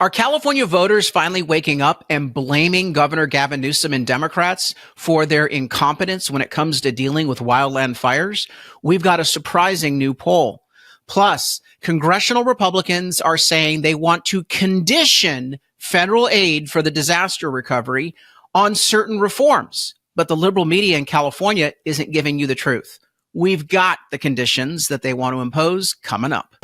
Are California voters finally waking up and blaming Governor Gavin Newsom and Democrats for their incompetence when it comes to dealing with wildland fires? We've got a surprising new poll. Plus, congressional Republicans are saying they want to condition federal aid for the disaster recovery on certain reforms. But the liberal media in California isn't giving you the truth. We've got the conditions that they want to impose coming up.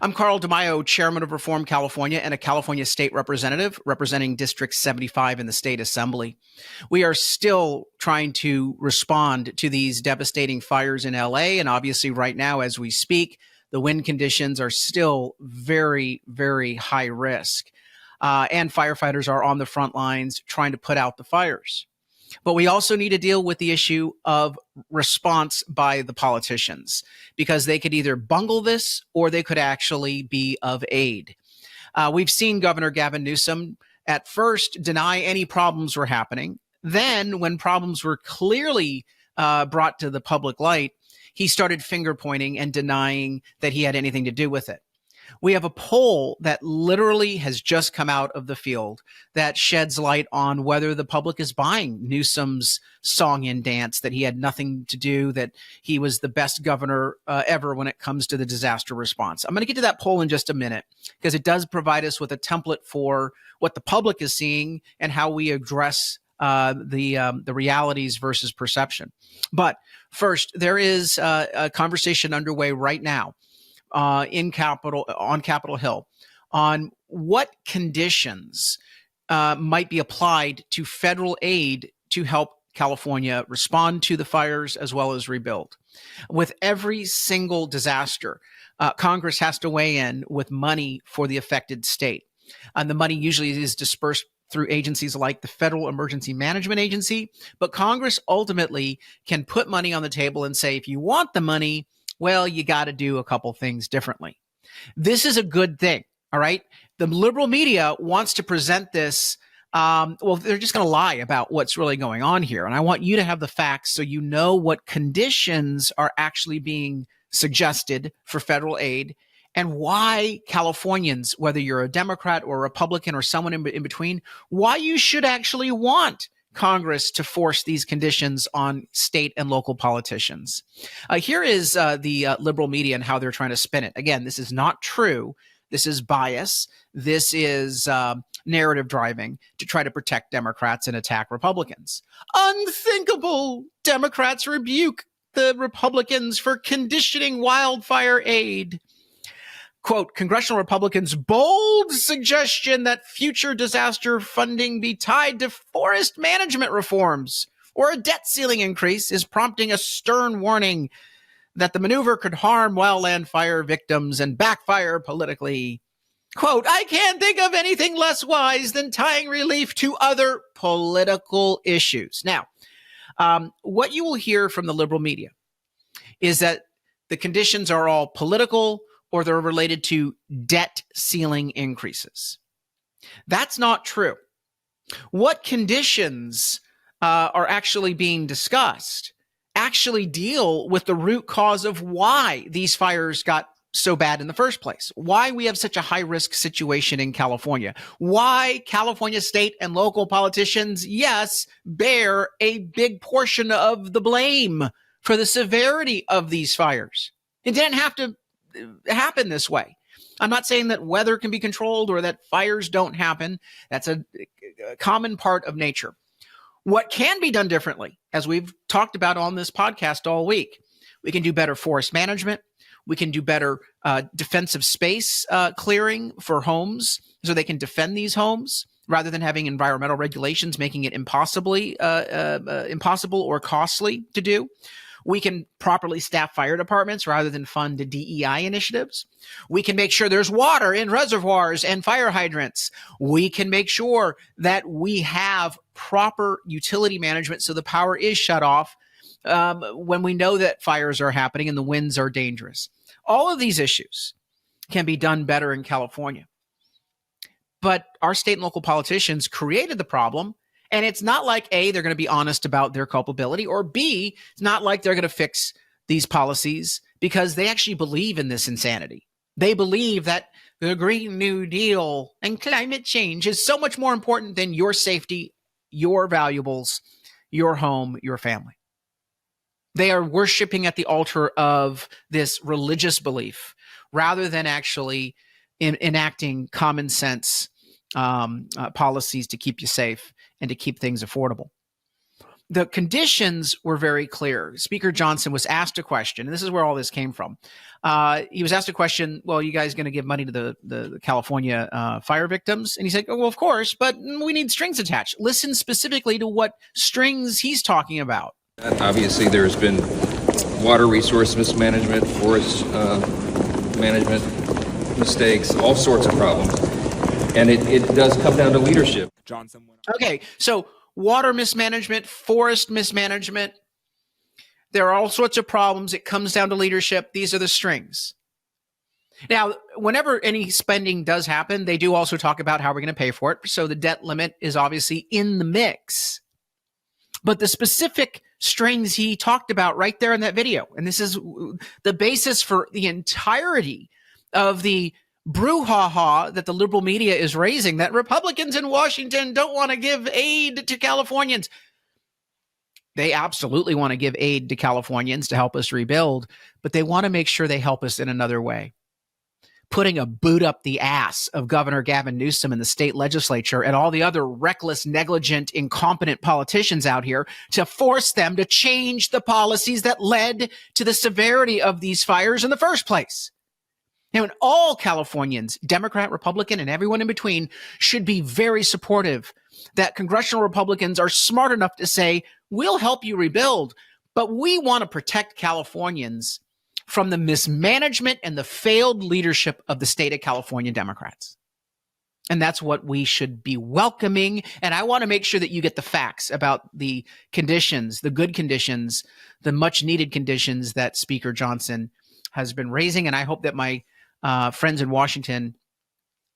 I'm Carl DeMaio, chairman of Reform California and a California state representative representing District 75 in the state assembly. We are still trying to respond to these devastating fires in LA. And obviously right now, as we speak, the wind conditions are still very, very high risk. And firefighters are on the front lines trying to put out the fires. But we also need to deal with the issue of response by the politicians, because they could either bungle this or they could actually be of aid. We've seen Governor Gavin Newsom at first deny any problems were happening. Then, when problems were clearly brought to the public light, he started finger pointing and denying that he had anything to do with it. We have a poll that literally has just come out of the field that sheds light on whether the public is buying Newsom's song and dance, that he had nothing to do, that he was the best governor ever when it comes to the disaster response. I'm going to get to that poll in just a minute, because it does provide us with a template for what the public is seeing and how we address the realities versus perception. But first, there is a conversation underway right now on Capitol Hill on what conditions might be applied to federal aid to help California respond to the fires as well as rebuild. With every single disaster, Congress has to weigh in with money for the affected state. And the money usually is dispersed through agencies like the Federal Emergency Management Agency. But Congress ultimately can put money on the table and say, if you want the money, well, you got to do a couple things differently. This is a good thing, all right? The liberal media wants to present this, well, they're just going to lie about what's really going on here. And I want you to have the facts so you know what conditions are actually being suggested for federal aid and why Californians, whether you're a Democrat or a Republican or someone in between, why you should actually want Congress to force these conditions on state and local politicians. Here is the liberal media and how they're trying to spin it. Again, this is not true. This is bias. This is narrative driving to try to protect Democrats and attack Republicans. Unthinkable! Democrats rebuke the Republicans for conditioning wildfire aid. Quote, congressional Republicans' bold suggestion that future disaster funding be tied to forest management reforms or a debt ceiling increase is prompting a stern warning that the maneuver could harm wildland fire victims and backfire politically. Quote, I can't think of anything less wise than tying relief to other political issues. Now, what you will hear from the liberal media is that the conditions are all political, or they're related to debt ceiling increases. That's not true. What conditions are actually being discussed actually deal with the root cause of why these fires got so bad in the first place, why we have such a high-risk situation in California, why California state and local politicians, yes, bear a big portion of the blame for the severity of these fires. It didn't have to happen this way. I'm not saying that weather can be controlled or that fires don't happen. That's a common part of nature. What can be done differently, as we've talked about on this podcast all week, we can do better forest management. We can do better defensive space clearing for homes so they can defend these homes rather than having environmental regulations making it impossible or costly to do. We can properly staff fire departments rather than fund DEI initiatives. We can make sure there's water in reservoirs and fire hydrants. We can make sure that we have proper utility management so the power is shut off when we know that fires are happening and the winds are dangerous. All of these issues can be done better in California. But our state and local politicians created the problem And it's not like A, they're going to be honest about their culpability, or B, it's not like they're going to fix these policies because they actually believe in this insanity. They believe that the Green New Deal and climate change is so much more important than your safety, your valuables, your home, your family. They are worshiping at the altar of this religious belief rather than actually enacting common sense policies to keep you safe and to keep things affordable. The conditions were very clear. Speaker Johnson was asked a question, and this is where all this came from. He was asked a question, well, you guys going to give money to the California fire victims? And he said, oh, well, of course, but we need strings attached. Listen specifically to what strings he's talking about. Obviously, there's been water resource mismanagement, forest management mistakes, all sorts of problems. And it does come down to leadership. Johnson. Okay, so water mismanagement, forest mismanagement, there are all sorts of problems. It comes down to leadership. These are the strings. Now, whenever any spending does happen, they do also talk about how we're going to pay for it. So the debt limit is obviously in the mix. But the specific strings he talked about right there in that video, and this is the basis for the entirety of the brouhaha that the liberal media is raising, that Republicans in Washington don't want to give aid to Californians. They absolutely want to give aid to Californians to help us rebuild, but they want to make sure they help us in another way. Putting a boot up the ass of Governor Gavin Newsom in the state legislature and all the other reckless, negligent, incompetent politicians out here to force them to change the policies that led to the severity of these fires in the first place. Now, and all Californians, Democrat, Republican, and everyone in between, should be very supportive that congressional Republicans are smart enough to say, we'll help you rebuild, but we want to protect Californians from the mismanagement and the failed leadership of the state of California Democrats. And that's what we should be welcoming. And I want to make sure that you get the facts about the conditions, the good conditions, the much needed conditions that Speaker Johnson has been raising. And I hope that my friends in Washington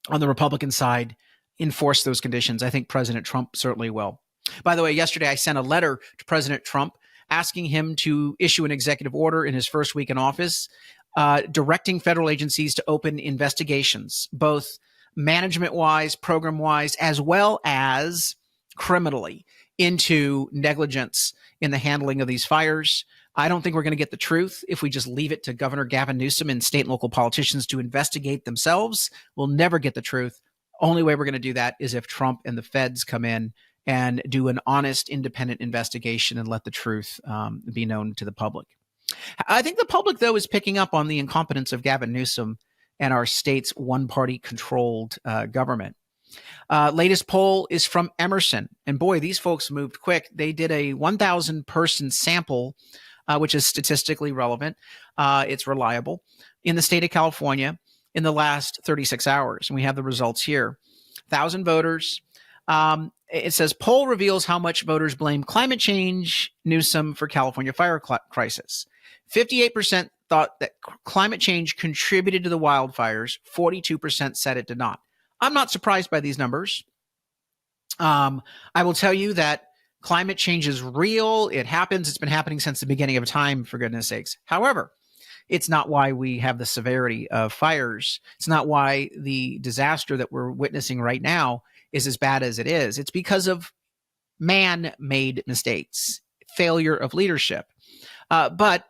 on the Republican side enforce those conditions. I think President Trump certainly will. By the way, yesterday I sent a letter to President Trump asking him to issue an executive order in his first week in office, directing federal agencies to open investigations, both management-wise, program-wise, as well as criminally, into negligence in the handling of these fires. I don't think we're going to get the truth if we just leave it to Governor Gavin Newsom and state and local politicians to investigate themselves. We'll never get the truth. Only way we're going to do that is if Trump and the feds come in and do an honest, independent investigation and let the truth be known to the public. I think the public, though, is picking up on the incompetence of Gavin Newsom and our state's one-party controlled government. Latest poll is from Emerson. And boy, these folks moved quick. They did a 1,000-person sample, which is statistically relevant. It's reliable, in the state of California in the last 36 hours. And we have the results here. 1,000 voters. It says poll reveals how much voters blame climate change, Newsom, for California fire crisis. 58% thought that climate change contributed to the wildfires. 42% said it did not. I'm not surprised by these numbers. I will tell you that climate change is real. It happens. It's been happening since the beginning of time, for goodness sakes. However, it's not why we have the severity of fires. It's not why the disaster that we're witnessing right now is as bad as it is. It's because of man-made mistakes, failure of leadership. But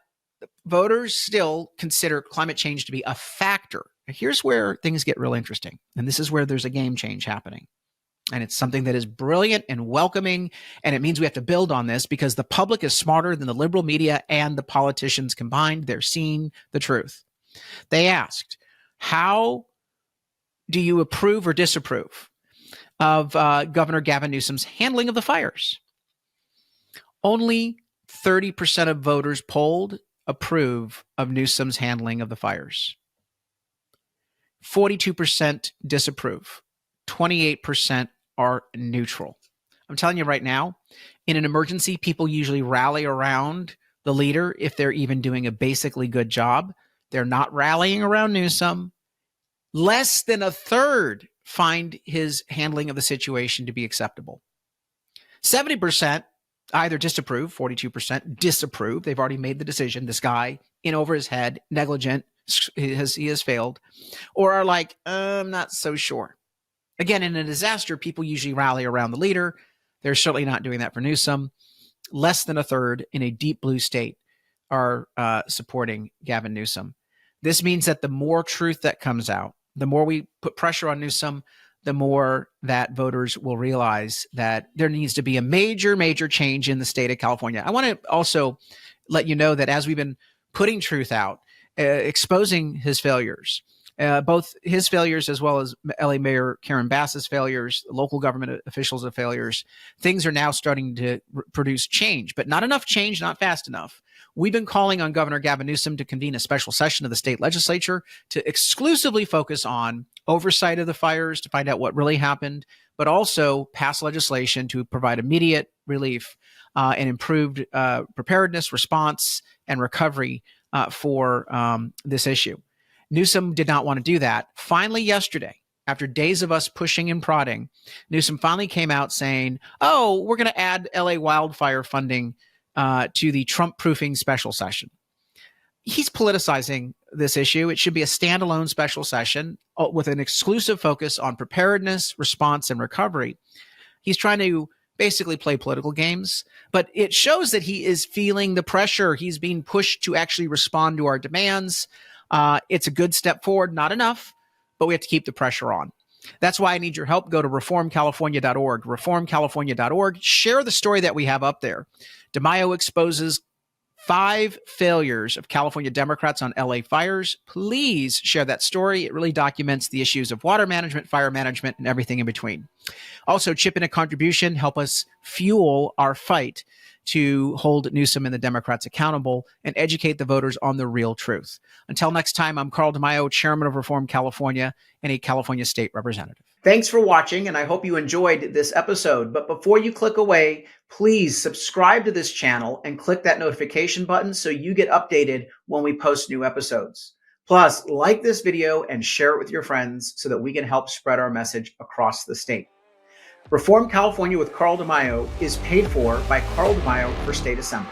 voters still consider climate change to be a factor. Here's where things get real interesting. And this is where there's a game change happening. And it's something that is brilliant and welcoming. And it means we have to build on this because the public is smarter than the liberal media and the politicians combined. They're seeing the truth. They asked, how do you approve or disapprove of Governor Gavin Newsom's handling of the fires? Only 30% of voters polled approve of Newsom's handling of the fires. 42% disapprove. 28% are neutral. I'm telling you right now, in an emergency, people usually rally around the leader if they're even doing a basically good job. They're not rallying around Newsom. Less than a third find his handling of the situation to be acceptable. 70% either disapprove, 42% disapprove. They've already made the decision. This guy in over his head, negligent, he has failed, or are like, I'm not so sure. Again, in a disaster, people usually rally around the leader. They're certainly not doing that for Newsom. Less than a third in a deep blue state are supporting Gavin Newsom. This means that the more truth that comes out, the more we put pressure on Newsom, the more that voters will realize that there needs to be a major, major change in the state of California. I want to also let you know that as we've been putting truth out, exposing his failures, both his failures as well as LA Mayor Karen Bass's failures, local government officials' failures, things are now starting to produce change, but not enough change, not fast enough. We've been calling on Governor Gavin Newsom to convene a special session of the state legislature to exclusively focus on oversight of the fires to find out what really happened, but also pass legislation to provide immediate relief and improved preparedness, response, and recovery for this issue. Newsom did not want to do that. Finally, yesterday, after days of us pushing and prodding, Newsom finally came out saying, oh, we're going to add LA wildfire funding to the Trump-proofing special session. He's politicizing this issue. It should be a standalone special session with an exclusive focus on preparedness, response, and recovery. He's trying to basically play political games, but it shows that he is feeling the pressure. He's being pushed to actually respond to our demands. It's a good step forward, not enough, but we have to keep the pressure on. That's why I need your help. Go to reformcalifornia.org, reformcalifornia.org. Share the story that we have up there. DeMaio exposes 5 failures of California Democrats on LA fires. Please share that story. It really documents the issues of water management, fire management, and everything in between. Also, chip in a contribution. Help us fuel our fight to hold Newsom and the Democrats accountable and educate the voters on the real truth. Until next time, I'm Carl DeMaio, Chairman of Reform California and a California State Representative. Thanks for watching, and I hope you enjoyed this episode. But before you click away, please subscribe to this channel and click that notification button so you get updated when we post new episodes. Plus, like this video and share it with your friends so that we can help spread our message across the state. Reform California with Carl DeMaio is paid for by Carl DeMaio for State Assembly.